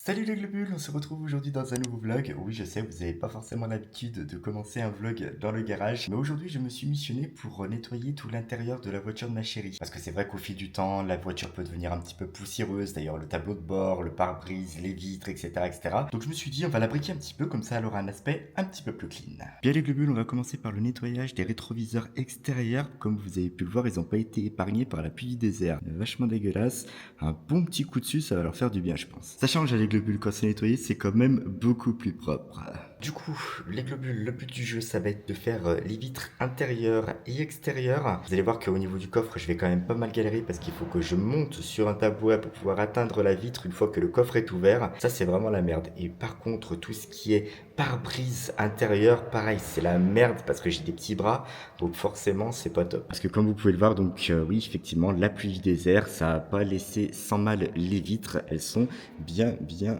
Salut les globules, on se retrouve aujourd'hui dans un nouveau vlog. Oui, je sais, vous n'avez pas forcément l'habitude de commencer un vlog dans le garage, mais aujourd'hui je me suis missionné pour nettoyer tout l'intérieur de la voiture de ma chérie. Parce que c'est vrai qu'au fil du temps, la voiture peut devenir un petit peu poussiéreuse, d'ailleurs le tableau de bord, le pare-brise, les vitres, etc., etc. Donc je me suis dit, on va la briquer un petit peu, comme ça elle aura un aspect un petit peu plus clean. Bien les globules, on va commencer par le nettoyage des rétroviseurs extérieurs. Comme vous avez pu le voir, ils n'ont pas été épargnés par la pluie du désert. Vachement dégueulasse. Un bon petit coup dessus, ça va leur faire du bien, je pense. Sachant que j'ai les globules, quand c'est nettoyé, c'est quand même beaucoup plus propre. Du coup, les globules, le but du jeu, ça va être de faire les vitres intérieures et extérieures. Vous allez voir qu'au niveau du coffre, je vais quand même pas mal galérer parce qu'il faut que je monte sur un tabouret pour pouvoir atteindre la vitre une fois que le coffre est ouvert. Ça, c'est vraiment la merde. Et par contre, tout ce qui est pare-brise intérieur, pareil, c'est la merde parce que j'ai des petits bras. Donc forcément, c'est pas top. Parce que comme vous pouvez le voir, donc oui, effectivement, la pluie du désert, ça a pas laissé sans mal les vitres. Elles sont bien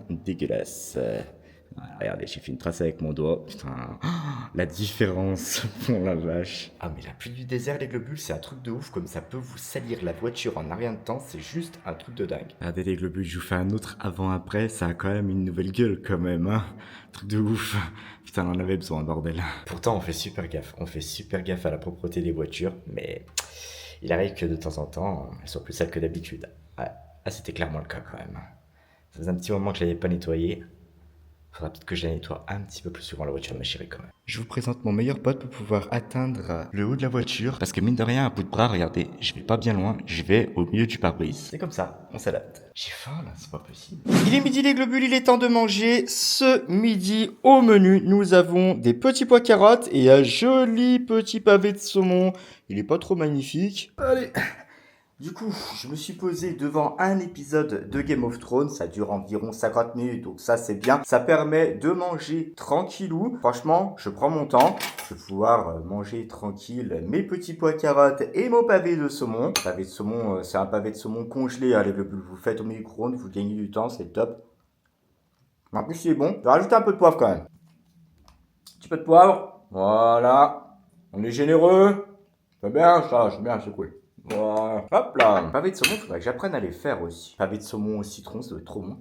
dégueulasses. Voilà, regardez, j'ai fait une trace avec mon doigt. Putain, la différence, pour la vache. Ah, mais la pluie du désert, les globules, c'est un truc de ouf. Comme ça peut vous salir la voiture en un rien de temps, c'est juste un truc de dingue. Regardez les globules, je vous fais un autre avant-après. Ça a quand même une nouvelle gueule, quand même, hein. Truc de ouf. Putain, on en avait besoin, bordel. Pourtant, on fait super gaffe. On fait super gaffe à la propreté des voitures, mais il arrive que de temps en temps, elles soient plus sales que d'habitude. Ouais. Ah, c'était clairement le cas quand même. Ça faisait un petit moment que je l'avais pas nettoyé. Faudra peut-être que je la nettoie un petit peu plus souvent la voiture de ma chérie quand même. Je vous présente mon meilleur pote pour pouvoir atteindre le haut de la voiture. Parce que mine de rien, à bout de bras, regardez, je vais pas bien loin, je vais au milieu du pare-brise. C'est comme ça, on s'adapte. J'ai faim là, c'est pas possible. Il est midi les globules, il est temps de manger. Ce midi, au menu, nous avons des petits pois carottes et un joli petit pavé de saumon. Il est pas trop magnifique. Allez. Du coup, je me suis posé devant un épisode de Game of Thrones, ça dure environ 50 minutes, donc ça c'est bien. Ça permet de manger tranquillou. Franchement, je prends mon temps. Je vais pouvoir manger tranquille mes petits pois carottes et mon pavé de saumon. Le pavé de saumon, c'est un pavé de saumon congelé, avec le vous le faites au micro-ondes, vous gagnez du temps, c'est top. En plus, il est bon. Je vais rajouter un peu de poivre quand même. Un petit peu de poivre, voilà. On est généreux. C'est bien ça, c'est bien, c'est cool. Voilà. Hop là. Pavé de saumon, faudrait que j'apprenne à les faire aussi. Pavé de saumon au citron, ça doit être trop bon.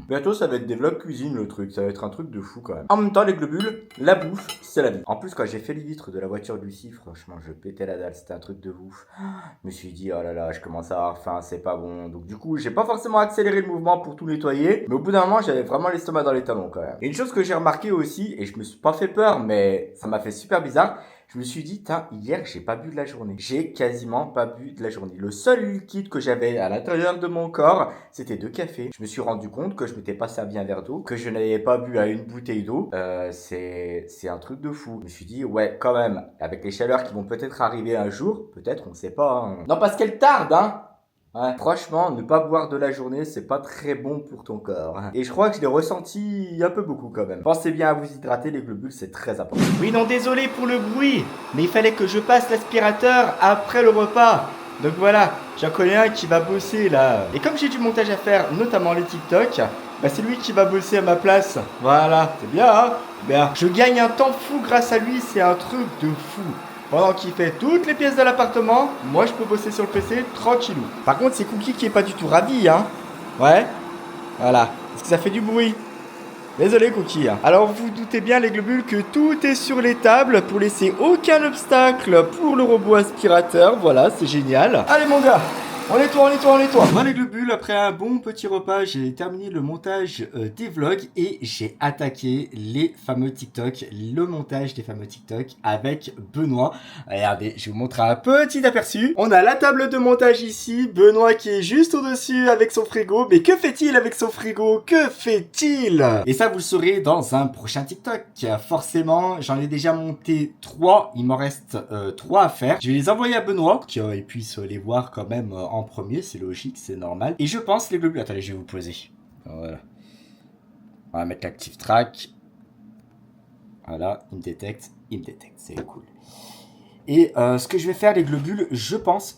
Bientôt, ça va être des vlogs cuisine le truc. Ça va être un truc de fou quand même. En même temps, les globules, la bouffe, c'est la vie. En plus, quand j'ai fait les vitres de la voiture de Lucie, franchement, je pétais la dalle. C'était un truc de ouf. Je me suis dit, oh là là, je commence à avoir faim, c'est pas bon. Donc, du coup, j'ai pas forcément accéléré le mouvement pour tout nettoyer. Mais au bout d'un moment, j'avais vraiment l'estomac dans les talons quand même. Et une chose que j'ai remarqué aussi, et je me suis pas fait peur, mais ça m'a fait super bizarre. Je me suis dit, hier, j'ai pas bu de la journée. J'ai quasiment pas bu de la journée. Le seul liquide que j'avais à l'intérieur de mon corps, c'était de café. Je me suis rendu compte que je m'étais pas servi un verre d'eau, que je n'avais pas bu à une bouteille d'eau. C'est un truc de fou. Je me suis dit, ouais, quand même, avec les chaleurs qui vont peut-être arriver un jour, peut-être, on sait pas. Hein. Non, parce qu'elle tarde, hein. Ouais, franchement, ne pas boire de la journée, c'est pas très bon pour ton corps. Et je crois que je l'ai ressenti un peu beaucoup quand même. Pensez bien à vous hydrater, les globules, c'est très important. Oui, non, désolé pour le bruit, mais il fallait que je passe l'aspirateur après le repas. Donc voilà, j'en connais un qui va bosser là. Et comme j'ai du montage à faire, notamment les TikTok, bah c'est lui qui va bosser à ma place. Voilà, c'est bien, hein? Bien. Je gagne un temps fou grâce à lui, c'est un truc de fou. Pendant qu'il fait toutes les pièces de l'appartement, moi je peux bosser sur le PC tranquillou. Par contre, c'est Cookie qui est pas du tout ravi, hein. Ouais. Voilà. Parce que ça fait du bruit. Désolé Cookie. Alors vous doutez bien les globules que tout est sur les tables pour laisser aucun obstacle pour le robot aspirateur. Voilà, c'est génial. Allez mon gars, on nettoie. Moi les globules, après un bon petit repas, j'ai terminé le montage des vlogs et j'ai attaqué les fameux TikTok, le montage des fameux TikTok avec Benoît. Regardez, je vous montre un petit aperçu. On a la table de montage ici, Benoît qui est juste au-dessus avec son frigo. Mais que fait-il avec son frigo? Que fait-il? Et ça, vous le saurez dans un prochain TikTok. Forcément, j'en ai déjà monté 3. Il m'en reste 3 à faire. Je vais les envoyer à Benoît, qu'il puisse les voir quand même en premier. C'est logique, c'est normal. Et je pense les globules... Attendez, je vais vous poser. Voilà. On va mettre l'active track. Voilà, il me détecte. C'est cool. Et ce que je vais faire les globules, je pense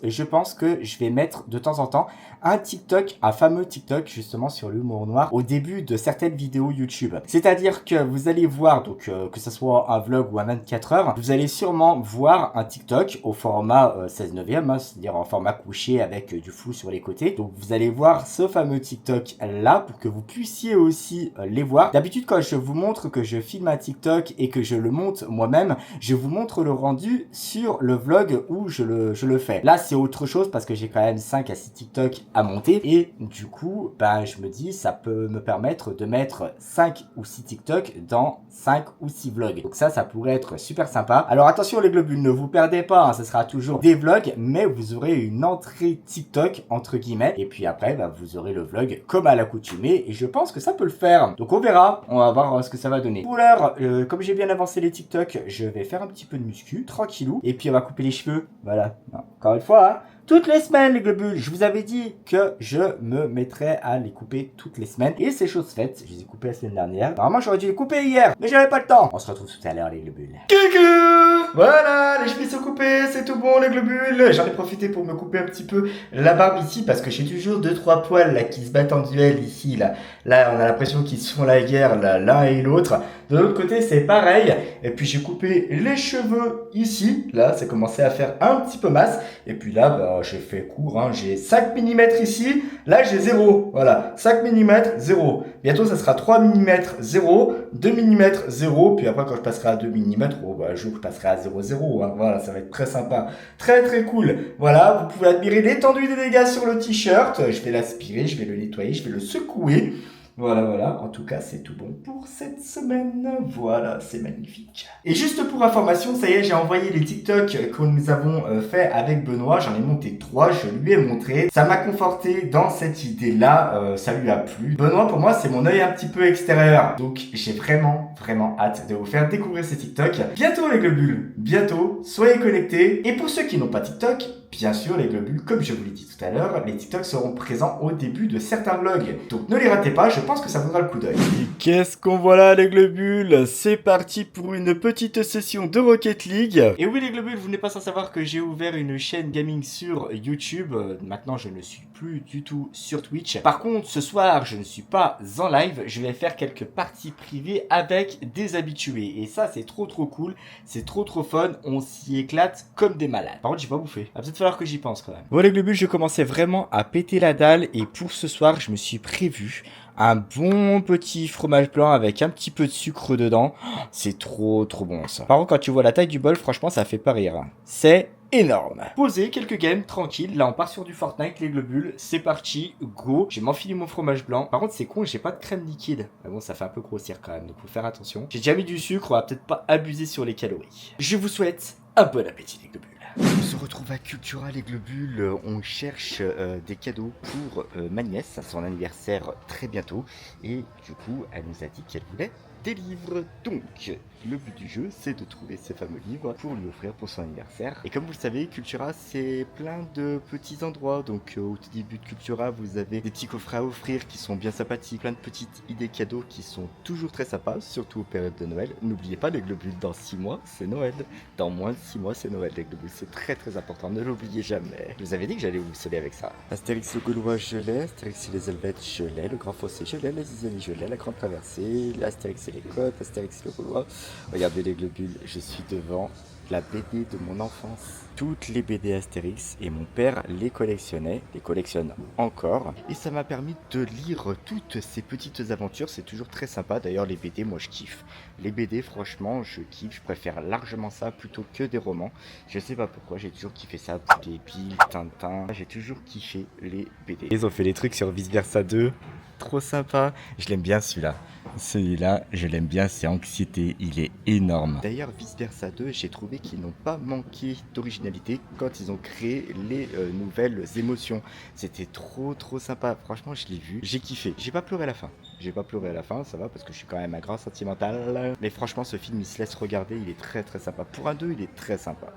que je vais mettre de temps en temps un TikTok, un fameux TikTok justement sur l'humour noir au début de certaines vidéos YouTube. C'est-à-dire que vous allez voir, donc que ce soit un vlog ou un 24 heures, vous allez sûrement voir un TikTok au format 16 neuvième, hein, c'est-à-dire en format couché avec du flou sur les côtés. Donc vous allez voir ce fameux TikTok là pour que vous puissiez aussi les voir. D'habitude quand je vous montre que je filme un TikTok et que je le monte moi-même, je vous montre le rendu sur le vlog où je le fais. Là c'est autre chose parce que j'ai quand même 5 à 6 TikTok à monter et du coup ben je me dis ça peut me permettre de mettre 5 ou 6 TikTok dans 5 ou 6 vlogs. Donc ça pourrait être super sympa. Alors attention les globules, ne vous perdez pas, hein, ce sera toujours des vlogs, mais vous aurez une entrée TikTok entre guillemets et puis après ben, vous aurez le vlog comme à l'accoutumée et je pense que ça peut le faire. Donc on verra, on va voir ce que ça va donner. Pour l'heure, comme j'ai bien avancé les TikTok, je vais faire un petit peu de muscu, tranquillou, et puis on va couper les cheveux. Voilà, encore une fois, hein. Toutes les semaines les globules, je vous avais dit que je me mettrais à les couper toutes les semaines et c'est chose faite, je les ai coupés la semaine dernière. Normalement j'aurais dû les couper hier, mais j'avais pas le temps. On se retrouve tout à l'heure les globules. Coucou! Voilà, les cheveux sont coupés, c'est tout bon les globules. J'en ai profité pour me couper un petit peu la barbe ici parce que j'ai toujours 2-3 poils là qui se battent en duel ici là. Là on a l'impression qu'ils se font la guerre là, l'un et l'autre. De l'autre côté c'est pareil. Et puis j'ai coupé les cheveux ici, là ça commençait à faire un petit peu masse. Et puis là bah, j'ai fait court, hein. J'ai 5 mm ici, là j'ai 0, voilà, 5 mm, 0. Bientôt ça sera 3 mm, 0, 2 mm, 0, puis après quand je passerai à 2 mm, oh, bah, un jour je passerai à 0, 0, hein. Voilà, ça va être très sympa, très très cool. Voilà, vous pouvez admirer l'étendue des dégâts sur le t-shirt, je vais l'aspirer, je vais le nettoyer, je vais le secouer. Voilà, voilà. En tout cas, c'est tout bon pour cette semaine. Voilà, c'est magnifique. Et juste pour information, ça y est, j'ai envoyé les TikTok que nous avons fait avec Benoît. J'en ai monté 3, je lui ai montré. Ça m'a conforté dans cette idée-là. Ça lui a plu. Benoît, pour moi, c'est mon œil un petit peu extérieur. Donc, j'ai vraiment, vraiment hâte de vous faire découvrir ces TikTok. Bientôt, les globules. Bientôt. Soyez connectés. Et pour ceux qui n'ont pas TikTok, bien sûr, les globules, comme je vous l'ai dit tout à l'heure, les TikTok seront présents au début de certains vlogs. Donc ne les ratez pas, je pense que ça vaudra le coup d'œil. Et qu'est-ce qu'on voit là, les globules? C'est parti pour une petite session de Rocket League. Et oui, les globules, vous n'êtes pas sans savoir que j'ai ouvert une chaîne gaming sur YouTube. Maintenant, je ne suis plus du tout sur Twitch. Par contre, ce soir, je ne suis pas en live. Je vais faire quelques parties privées avec des habitués. Et ça, c'est trop cool. C'est trop fun. On s'y éclate comme des malades. Par contre, j'ai pas bouffé. Va peut-être falloir que j'y pense quand même. Bon les globules, je commençais vraiment à péter la dalle et pour ce soir, je me suis prévu un bon petit fromage blanc avec un petit peu de sucre dedans. C'est trop bon ça. Par contre, quand tu vois la taille du bol, franchement, ça fait pas rire. C'est énorme. Poser quelques games tranquille. Là, on part sur du Fortnite, les globules. C'est parti, go. J'ai m'enfilé mon fromage blanc. Par contre, c'est con, j'ai pas de crème liquide. Mais bon, ça fait un peu grossir quand même, donc faut faire attention. J'ai déjà mis du sucre, on va peut-être pas abuser sur les calories. Je vous souhaite un bon appétit, les globules. On se retrouve à Cultura les globules, on cherche des cadeaux pour ma nièce, son anniversaire très bientôt, et du coup elle nous a dit qu'elle voulait des livres. Donc le but du jeu c'est de trouver ces fameux livres pour lui offrir pour son anniversaire. Et comme vous le savez, Cultura c'est plein de petits endroits, donc au tout début de Cultura vous avez des petits coffrets à offrir qui sont bien sympathiques, plein de petites idées cadeaux qui sont toujours très sympas, surtout aux périodes de Noël. N'oubliez pas les globules, dans 6 mois c'est Noël, dans moins de 6 mois c'est Noël les globules, c'est très important, ne l'oubliez jamais. Je vous avais dit que j'allais vous soler avec ça. Astérix le Gaulois je l'ai, Astérix et les Helvètes je l'ai, le Grand Fossé je l'ai, les Zizanie je l'ai, la Grande Traversée, Astérix et les Côtes, Astérix le Gaulois. Regardez les globules, je suis devant la BD de mon enfance. Toutes les BD Astérix et mon père les collectionnait, les collectionne encore. Et ça m'a permis de lire toutes ces petites aventures, c'est toujours très sympa. D'ailleurs les BD, moi je kiffe. Les BD franchement je kiffe, je préfère largement ça plutôt que des romans. Je sais pas pourquoi, j'ai toujours kiffé ça, les Bill, Tintin, j'ai toujours kiffé les BD. Ils ont fait les trucs sur Vice Versa 2. Trop sympa, je l'aime bien celui-là. Celui-là, je l'aime bien, c'est Anxiété, il est énorme. D'ailleurs, Vice Versa 2, j'ai trouvé qu'ils n'ont pas manqué d'originalité quand ils ont créé les nouvelles émotions. C'était trop sympa, franchement, je l'ai vu, j'ai kiffé. J'ai pas pleuré à la fin. J'ai pas pleuré à la fin, ça va, parce que je suis quand même un grand sentimental. Mais franchement, ce film, il se laisse regarder, il est très sympa. Pour un 2, il est très sympa.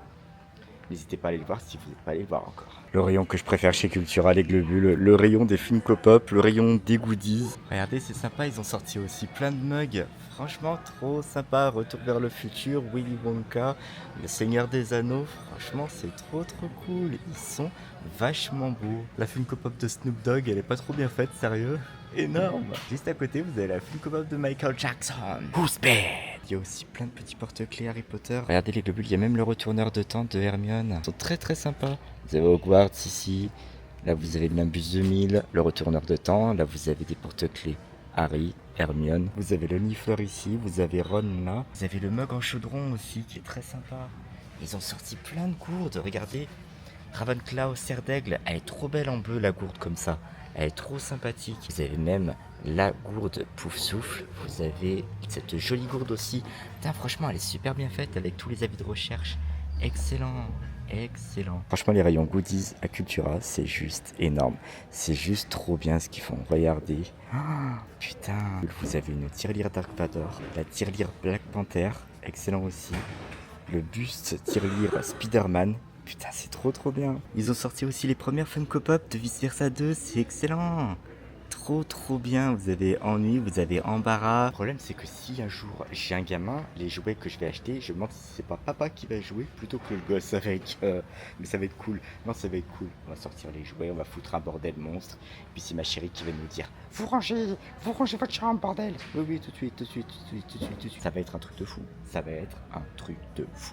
N'hésitez pas à aller le voir si vous n'êtes pas allé le voir encore. Le rayon que je préfère chez Cultura, les globules, le rayon des Funko Pop, le rayon des goodies. Regardez, c'est sympa, ils ont sorti aussi plein de mugs. Franchement, trop sympa. Retour vers le futur, Willy Wonka, le Seigneur des Anneaux. Franchement, c'est trop cool. Ils sont vachement beaux. La Funko Pop de Snoop Dogg, elle est pas trop bien faite, sérieux. Énorme. Juste à côté, vous avez la Funko Pop de Michael Jackson. Who's bad? Il y a aussi plein de petits porte-clés Harry Potter. Regardez les globules, il y a même le retourneur de temps de Hermione. Ils sont très sympas. Vous avez Hogwarts ici. Là, vous avez le Nimbus 2000, le retourneur de temps. Là, vous avez des porte-clés Harry, Hermione. Vous avez le Nifleur ici. Vous avez Ron là. Vous avez le mug en chaudron aussi qui est très sympa. Ils ont sorti plein de gourdes. Regardez. Ravenclaw, cerf d'aigle. Elle est trop belle en bleu, la gourde comme ça. Elle est trop sympathique. Vous avez même la gourde Pouf Souffle. Vous avez cette jolie gourde aussi. Putain, franchement, elle est super bien faite avec tous les avis de recherche. Excellent. Franchement, les rayons goodies à Cultura, c'est juste énorme. C'est juste trop bien ce qu'ils font. Regardez. Oh, putain. Vous avez une tirelire Dark Vador, la tirelire Black Panther. Excellent aussi. Le buste tirelire Spider-Man. Putain, c'est trop bien. Ils ont sorti aussi les premières Funko Pop de Vice Versa 2, c'est excellent. Trop bien. Vous avez ennui, vous avez embarras. Le problème, c'est que si un jour j'ai un gamin, les jouets que je vais acheter, je me demande si c'est pas papa qui va jouer plutôt que le gosse avec. Mais ça va être cool. Non, ça va être cool. On va sortir les jouets, on va foutre un bordel monstre. Puis c'est ma chérie qui va nous dire vous rangez votre chambre, bordel. Oui, tout de suite. Ça va être un truc de fou.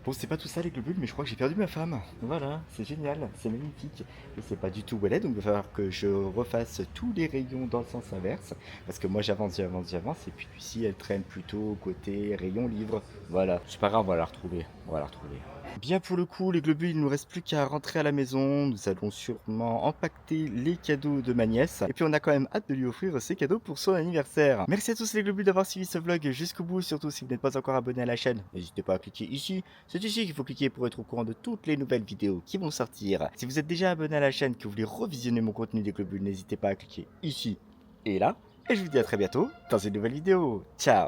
Bon, c'est pas tout ça les globules, mais je crois que j'ai perdu ma femme. Voilà, c'est génial, c'est magnifique. Je sais pas du tout où elle est, donc il va falloir que je refasse tous les rayons dans le sens inverse. Parce que moi j'avance, et puis ici elle traîne plutôt côté rayon livre. Voilà, c'est pas grave, on va la retrouver. Bien pour le coup, les globules, il ne nous reste plus qu'à rentrer à la maison. Nous allons sûrement empaqueter les cadeaux de ma nièce. Et puis on a quand même hâte de lui offrir ses cadeaux pour son anniversaire. Merci à tous les globules d'avoir suivi ce vlog jusqu'au bout. Surtout si vous n'êtes pas encore abonné à la chaîne, n'hésitez pas à cliquer ici. C'est ici qu'il faut cliquer pour être au courant de toutes les nouvelles vidéos qui vont sortir. Si vous êtes déjà abonné à la chaîne, que vous voulez revisionner mon contenu des globules, n'hésitez pas à cliquer ici et là. Et je vous dis à très bientôt dans une nouvelle vidéo. Ciao!